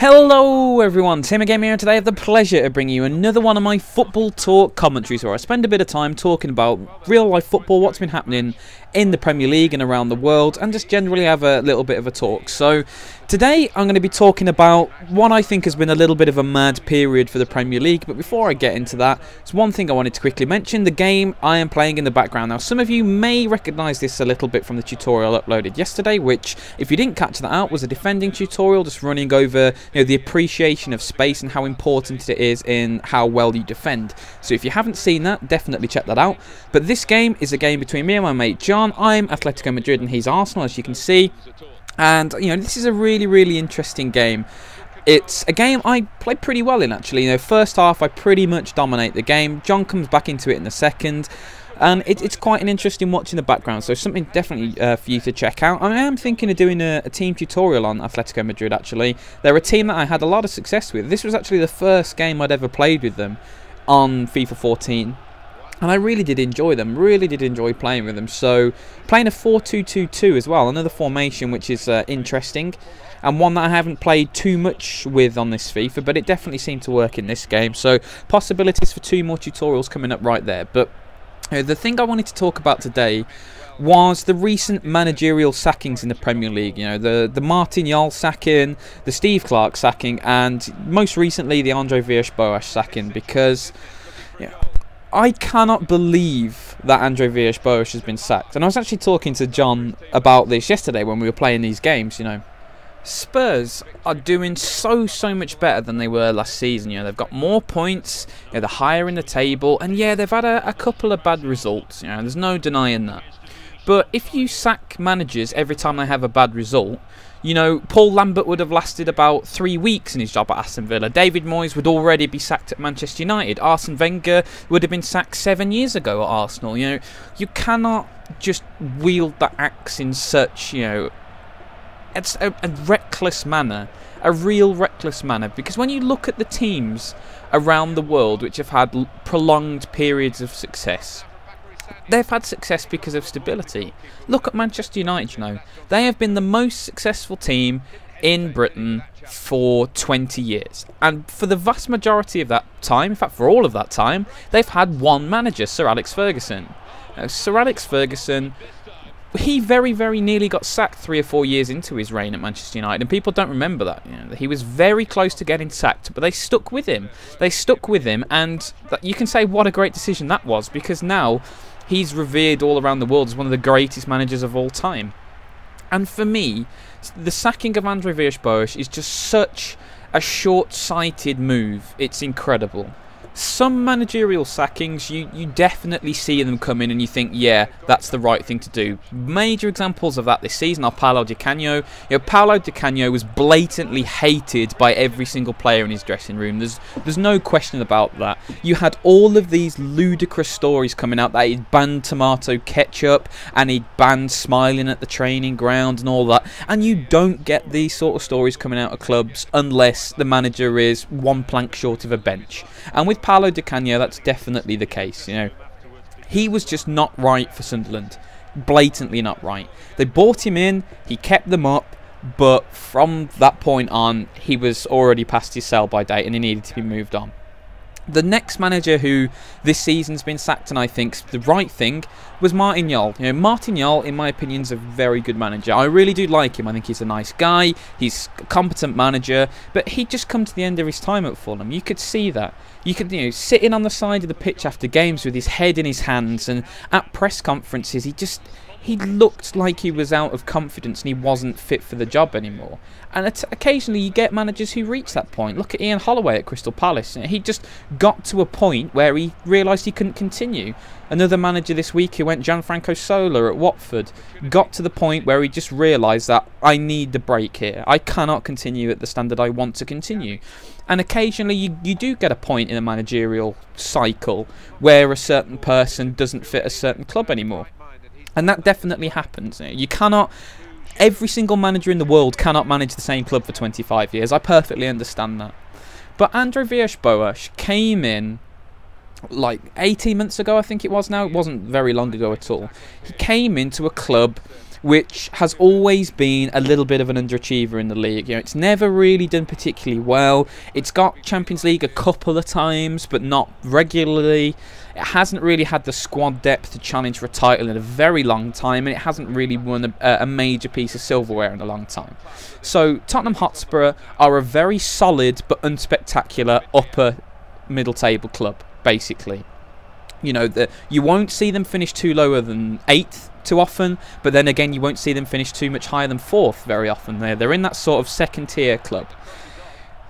Hello everyone, Tmmgamer here, and today I have the pleasure of bringing you another one of my football talk commentaries where I spend a bit of time talking about real life football, what's been happening in the Premier League and around the world, and just generally have a little bit of a talk. So today I'm going to be talking about what I think has been a little bit of a mad period for the Premier League, but before I get into that, there's one thing I wanted to quickly mention: the game I am playing in the background. Now some of you may recognise this a little bit from the tutorial uploaded yesterday, which if you didn't catch that out was a defending tutorial just running over the appreciation of space and how important it is in how well you defend. So if you haven't seen that, definitely check that out. But this game is a game between me and my mate John. I'm Atletico Madrid and he's Arsenal, as you can see. And this is a really interesting game. It's a game I played pretty well in, actually. First half I pretty much dominate the game. John comes back into it in the second. And it's quite an interesting watch in the background, so something definitely for you to check out. I am thinking of doing a team tutorial on Atletico Madrid, actually. They're a team that I had a lot of success with. This was actually the first game I'd ever played with them on FIFA 14. And I really did enjoy them, really did enjoy playing with them. So, playing a 4-2-2-2 as well, another formation which is interesting. And one that I haven't played too much with on this FIFA, but it definitely seemed to work in this game. So, possibilities for 2 more tutorials coming up right there. But the thing I wanted to talk about today was the recent managerial sackings in the Premier League. The Managierial sacking, the Steve Clarke sacking, and most recently the Villas-Boas sacking, because I cannot believe that Villas-Boas has been sacked. And I was actually talking to John about this yesterday when we were playing these games. Spurs are doing so much better than they were last season. They've got more points, they're higher in the table, and yeah, they've had a couple of bad results. There's no denying that. But if you sack managers every time they have a bad result, Paul Lambert would have lasted about 3 weeks in his job at Aston Villa. David Moyes would already be sacked at Manchester United. Arsene Wenger would have been sacked 7 years ago at Arsenal. You cannot just wield the axe in such, it's a reckless manner, a real reckless manner, because when you look at the teams around the world which have had prolonged periods of success, they've had success because of stability. Look at Manchester United, they have been the most successful team in Britain for 20 years. And for the vast majority of that time, in fact for all of that time, they've had one manager, Sir Alex Ferguson. Sir Alex Ferguson, he very nearly got sacked 3 or 4 years into his reign at Manchester United, and people don't remember that. He was very close to getting sacked, but they stuck with him. They stuck with him, and you can say what a great decision that was, because now he's revered all around the world as one of the greatest managers of all time. And for me, the sacking of Villas-Boas is just such a short-sighted move. It's incredible. Some managerial sackings, you definitely see them come in and you think, yeah, that's the right thing to do. Major examples of that this season are Paulo Di Canio. Paulo Di Canio was blatantly hated by every single player in his dressing room. There's no question about that. You had all of these ludicrous stories coming out that he'd banned tomato ketchup and he'd banned smiling at the training ground and all that. And you don't get these sort of stories coming out of clubs unless the manager is one plank short of a bench. And with Paulo Di Canio, that's definitely the case. He was just not right for Sunderland, blatantly not right. They bought him in, he kept them up, but from that point on, he was already past his sell-by date and he needed to be moved on. The next manager who this season's been sacked, and I think's the right thing, was Managierial. Managierial, in my opinion, is a very good manager. I really do like him. I think he's a nice guy. He's a competent manager, but he'd just come to the end of his time at Fulham. You could see that. You could, sitting on the side of the pitch after games with his head in his hands, and at press conferences, he looked like he was out of confidence and he wasn't fit for the job anymore. And occasionally you get managers who reach that point. Look at Ian Holloway at Crystal Palace. He just got to a point where he realised he couldn't continue. Another manager this week who went, Gianfranco Sola at Watford, got to the point where he just realised that I need the break here. I cannot continue at the standard I want to continue. And occasionally you do get a point in a managerial cycle where a certain person doesn't fit a certain club anymore. And that definitely happens. You cannot... Every single manager in the world cannot manage the same club for 25 years. I perfectly understand that. But Villas-Boas came in like 18 months ago, I think it was now. It wasn't very long ago at all. He came into a club which has always been a little bit of an underachiever in the league. You know, it's never really done particularly well. It's got Champions League a couple of times, but not regularly. It hasn't really had the squad depth to challenge for a title in a very long time, and it hasn't really won a major piece of silverware in a long time. So Tottenham Hotspur are a very solid but unspectacular upper middle table club, basically. You know, you won't see them finish too lower than 8th too often, but then again you won't see them finish too much higher than 4th very often. They're in that sort of second tier club.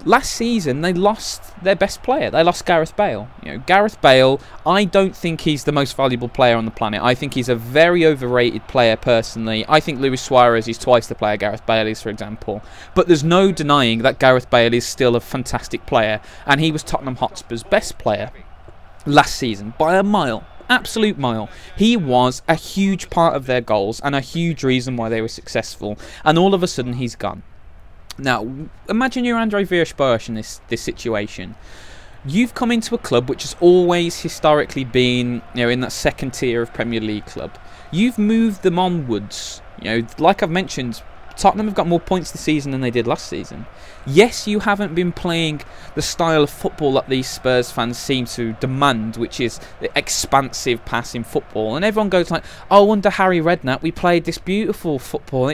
Last season they lost their best player. They lost Gareth Bale. You know, Gareth Bale, I don't think he's the most valuable player on the planet. I think he's a very overrated player personally. I think Luis Suarez is twice the player Gareth Bale is, for example. But there's no denying that Gareth Bale is still a fantastic player, and he was Tottenham Hotspur's best player last season by a mile. Absolute mile. He was a huge part of their goals and a huge reason why they were successful, and all of a sudden he's gone. Now, imagine you're Andre Villas-Boas in this situation. You've come into a club which has always historically been, you know, in that second tier of Premier League club. You've moved them onwards. You know, like I've mentioned, Tottenham have got more points this season than they did last season. Yes, you haven't been playing the style of football that these Spurs fans seem to demand, which is the expansive passing football. And everyone goes like, oh, under Harry Redknapp we played this beautiful football.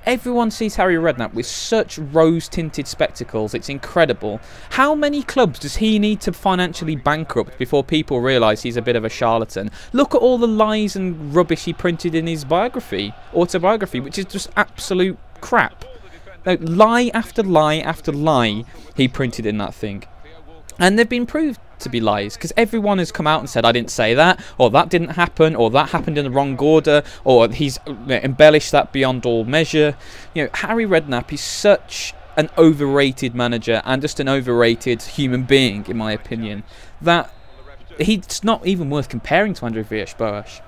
Everyone sees Harry Redknapp with such rose-tinted spectacles. It's incredible. How many clubs does he need to financially bankrupt before people realise he's a bit of a charlatan? Look at all the lies and rubbish he printed in his autobiography, which is just absolute crap. No, lie after lie after lie he printed in that thing. And they've been proved to be lies, because everyone has come out and said, I didn't say that, or that didn't happen, or that happened in the wrong order, or he's embellished that beyond all measure. You know, Harry Redknapp is such an overrated manager and just an overrated human being, in my opinion, that he's not even worth comparing to Andre Villas-Boas.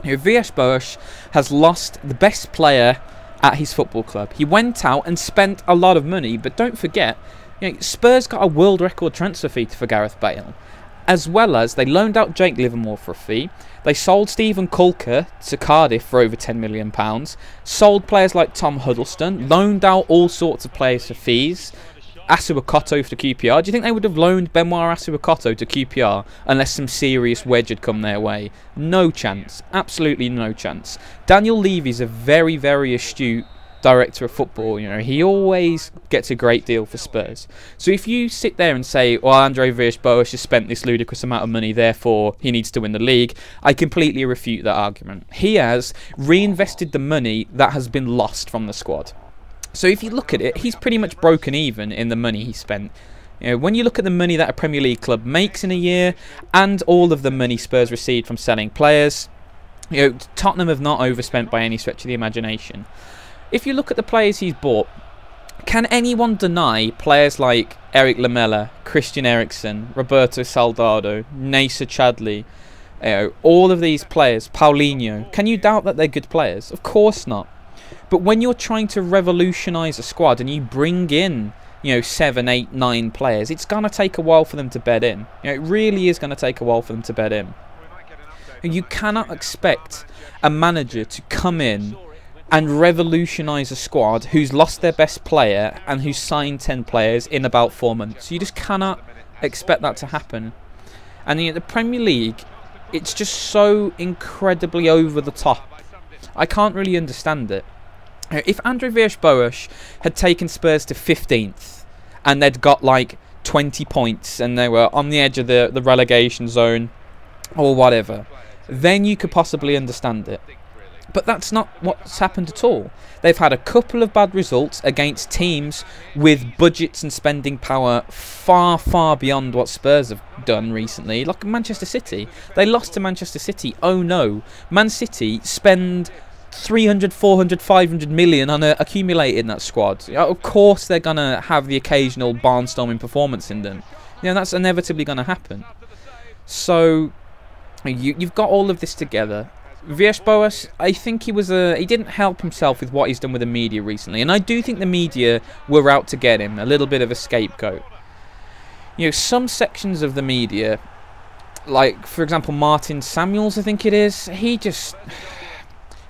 You know, Villas-Boas has lost the best player at his football club. He went out and spent a lot of money, but don't forget, you know, Spurs got a world record transfer fee for Gareth Bale, as well as they loaned out Jake Livermore for a fee. They sold Stephen Culker to Cardiff for over £10 million, sold players like Tom Huddleston, loaned out all sorts of players for fees, Asuakoto for QPR. Do you think they would have loaned Benoit Asuakoto to QPR unless some serious wedge had come their way? No chance. Absolutely no chance. Daniel Levy's a very, very astute director of football. You know, he always gets a great deal for Spurs. So if you sit there and say, well, Andre Villas-Boas has spent this ludicrous amount of money, therefore he needs to win the league, I completely refute that argument. He has reinvested the money that has been lost from the squad. So if you look at it, he's pretty much broken even in the money he spent. You know, when you look at the money that a Premier League club makes in a year, and all of the money Spurs received from selling players, you know, Tottenham have not overspent by any stretch of the imagination. If you look at the players he's bought, can anyone deny players like Eric Lamela, Christian Eriksen, Roberto Soldado, Nacer Chadli, you know, all of these players, Paulinho, can you doubt that they're good players? Of course not. But when you're trying to revolutionise a squad and you bring in, you know, 7, 8, 9 players, it's going to take a while for them to bed in. You know, it really is going to take a while for them to bed in. And you cannot expect a manager to come in and revolutionise a squad who's lost their best player and who's signed 10 players in about 4 months. You just cannot expect that to happen. And you know, the Premier League, it's just so incredibly over the top. I can't really understand it. If Andre Villas-Boas had taken Spurs to 15th and they'd got like 20 points and they were on the edge of the relegation zone or whatever, then you could possibly understand it. But that's not what's happened at all. They've had a couple of bad results against teams with budgets and spending power far, far beyond what Spurs have done recently. Like Manchester City. They lost to Manchester City. Oh no. Man City spend 300, 400, 500 million on accumulating that squad. Of course they're going to have the occasional barnstorming performance in them. You know, that's inevitably going to happen. So you've got all of this together. Villas-Boas, I think he didn't help himself with what he's done with the media recently, and I do think the media were out to get him, a little bit of a scapegoat. You know, some sections of the media, like for example Martin Samuels, I think it is,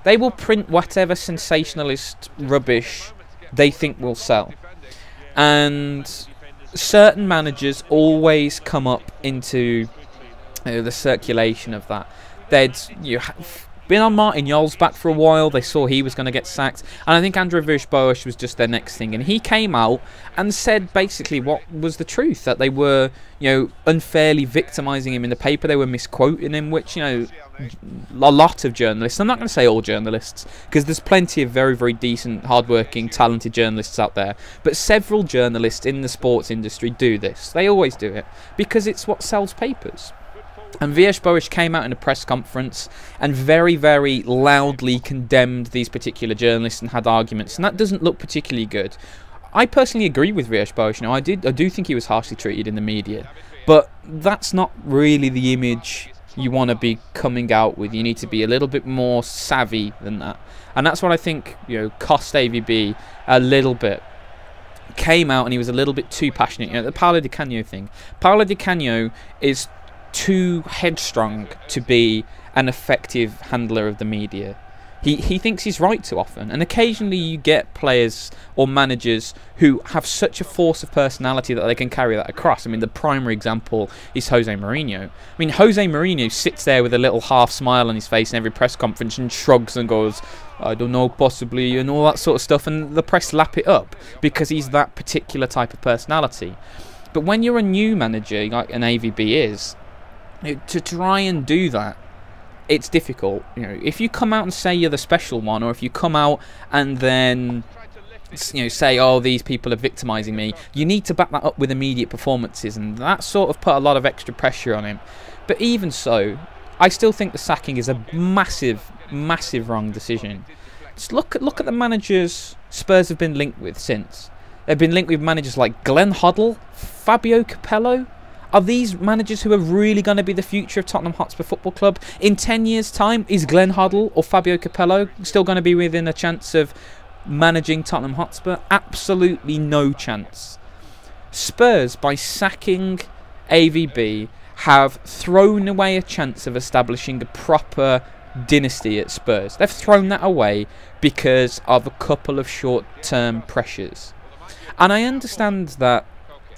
They will print whatever sensationalist rubbish they think will sell. And certain managers always come up into the circulation of that. They'd been on Martin Jol's back for a while. They saw he was going to get sacked, and I think Andrew Villas-Boas was just their next thing. And he came out and said basically what was the truth, that they were, unfairly victimising him in the paper. They were misquoting him, which, a lot of journalists, I'm not going to say all journalists, because there's plenty of very, very decent, hardworking, talented journalists out there, but several journalists in the sports industry do this. They always do it, because it's what sells papers. And Villas-Boas came out in a press conference and very, very loudly condemned these particular journalists and had arguments, and that doesn't look particularly good. I personally agree with Villas-Boas. I do think he was harshly treated in the media, but that's not really the image you want to be coming out with. You need to be a little bit more savvy than that, and that's what I think cost AVB a little bit. Came out and he was a little bit too passionate. The Paolo Di Canio thing. Paolo Di Canio is too headstrong to be an effective handler of the media. He thinks he's right too often, and occasionally you get players or managers who have such a force of personality that they can carry that across. I mean, the primary example is Jose Mourinho. I mean, Jose Mourinho sits there with a little half smile on his face in every press conference and shrugs and goes, I don't know, possibly, and all that sort of stuff, and the press lap it up because he's that particular type of personality. But when you're a new manager, like an AVB is, to try and do that, it's difficult. If you come out and say you're the special one, or if you come out and then say, oh, these people are victimising me, you need to back that up with immediate performances, and that sort of put a lot of extra pressure on him. But even so, I still think the sacking is a massive, massive wrong decision. Just look at the managers Spurs have been linked with since. They've been linked with managers like Glenn Hoddle, Fabio Capello. Are these managers who are really going to be the future of Tottenham Hotspur Football Club? In 10 years' time, is Glenn Hoddle or Fabio Capello still going to be within a chance of managing Tottenham Hotspur? Absolutely no chance. Spurs, by sacking AVB, have thrown away a chance of establishing a proper dynasty at Spurs. They've thrown that away because of a couple of short-term pressures. And I understand that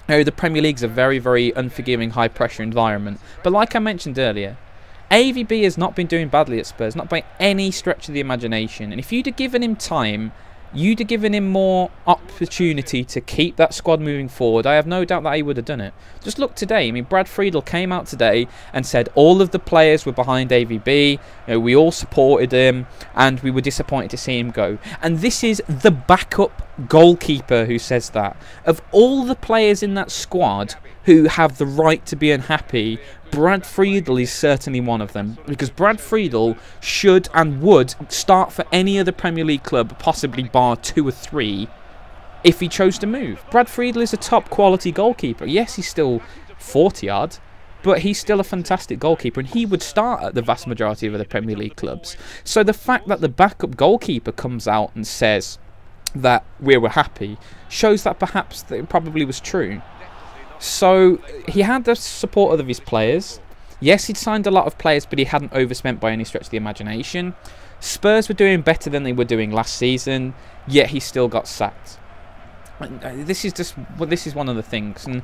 the Premier League's a very, very unforgiving, high-pressure environment. But like I mentioned earlier, AVB has not been doing badly at Spurs, not by any stretch of the imagination. And if you'd have given him time, you'd have given him more opportunity to keep that squad moving forward, I have no doubt that he would have done it. Just look today. I mean, Brad Friedel came out today and said all of the players were behind AVB, we all supported him, and we were disappointed to see him go. And this is the backup goalkeeper who says that. Of all the players in that squad who have the right to be unhappy, Brad Friedel is certainly one of them, because Brad Friedel should and would start for any other Premier League club, possibly bar 2 or 3, if he chose to move. Brad Friedel is a top quality goalkeeper. Yes, he's still 40-odd, but he's still a fantastic goalkeeper, and he would start at the vast majority of other Premier League clubs. So the fact that the backup goalkeeper comes out and says that we were happy shows that perhaps that it probably was true. So he had the support of his players. Yes, he'd signed a lot of players, but he hadn't overspent by any stretch of the imagination. Spurs were doing better than they were doing last season, yet he still got sacked. This is one of the things, and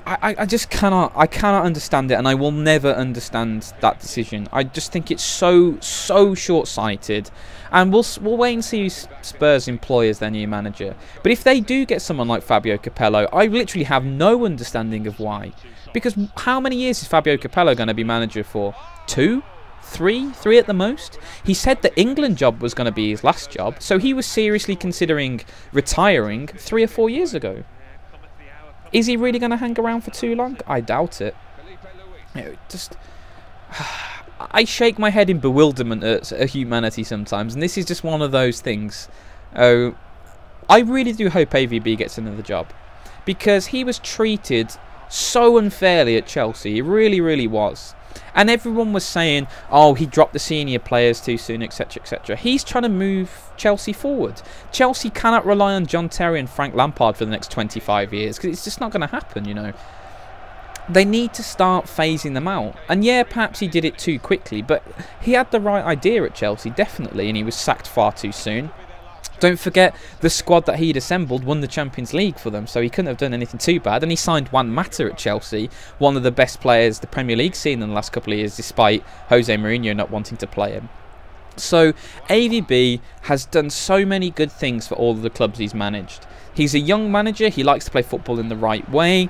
I just cannot understand it, and I will never understand that decision. I just think it's so short-sighted, and we'll wait and see who Spurs employ as their new manager. But if they do get someone like Fabio Capello, I literally have no understanding of why. Because how many years is Fabio Capello going to be manager for? 2? 3 at the most? He said the England job was going to be his last job, so he was seriously considering retiring 3 or 4 years ago. Is he really going to hang around for too long? I doubt it. I shake my head in bewilderment at humanity sometimes, and this is just one of those things. I really do hope AVB gets another job, because he was treated so unfairly at Chelsea. He really, really was. And everyone was saying, oh, he dropped the senior players too soon, etc, etc. He's trying to move Chelsea forward. Chelsea cannot rely on John Terry and Frank Lampard for the next 25 years, because it's just not going to happen, they need to start phasing them out. And yeah, perhaps he did it too quickly, but he had the right idea at Chelsea, definitely, and he was sacked far too soon. Don't forget, the squad that he'd assembled won the Champions League for them, so he couldn't have done anything too bad. And he signed Juan Mata at Chelsea, one of the best players the Premier League's seen in the last couple of years, despite Jose Mourinho not wanting to play him. So AVB has done so many good things for all of the clubs he's managed. He's a young manager, he likes to play football in the right way.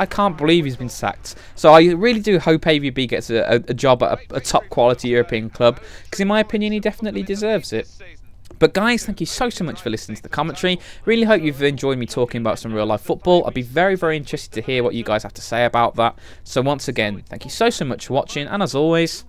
I can't believe he's been sacked. So I really do hope AVB gets a job at a top quality European club, because in my opinion he definitely deserves it. But guys, thank you so much for listening to the commentary. Really hope you've enjoyed me talking about some real life football. I'd be very interested to hear what you guys have to say about that. So once again, thank you so much for watching, and as always,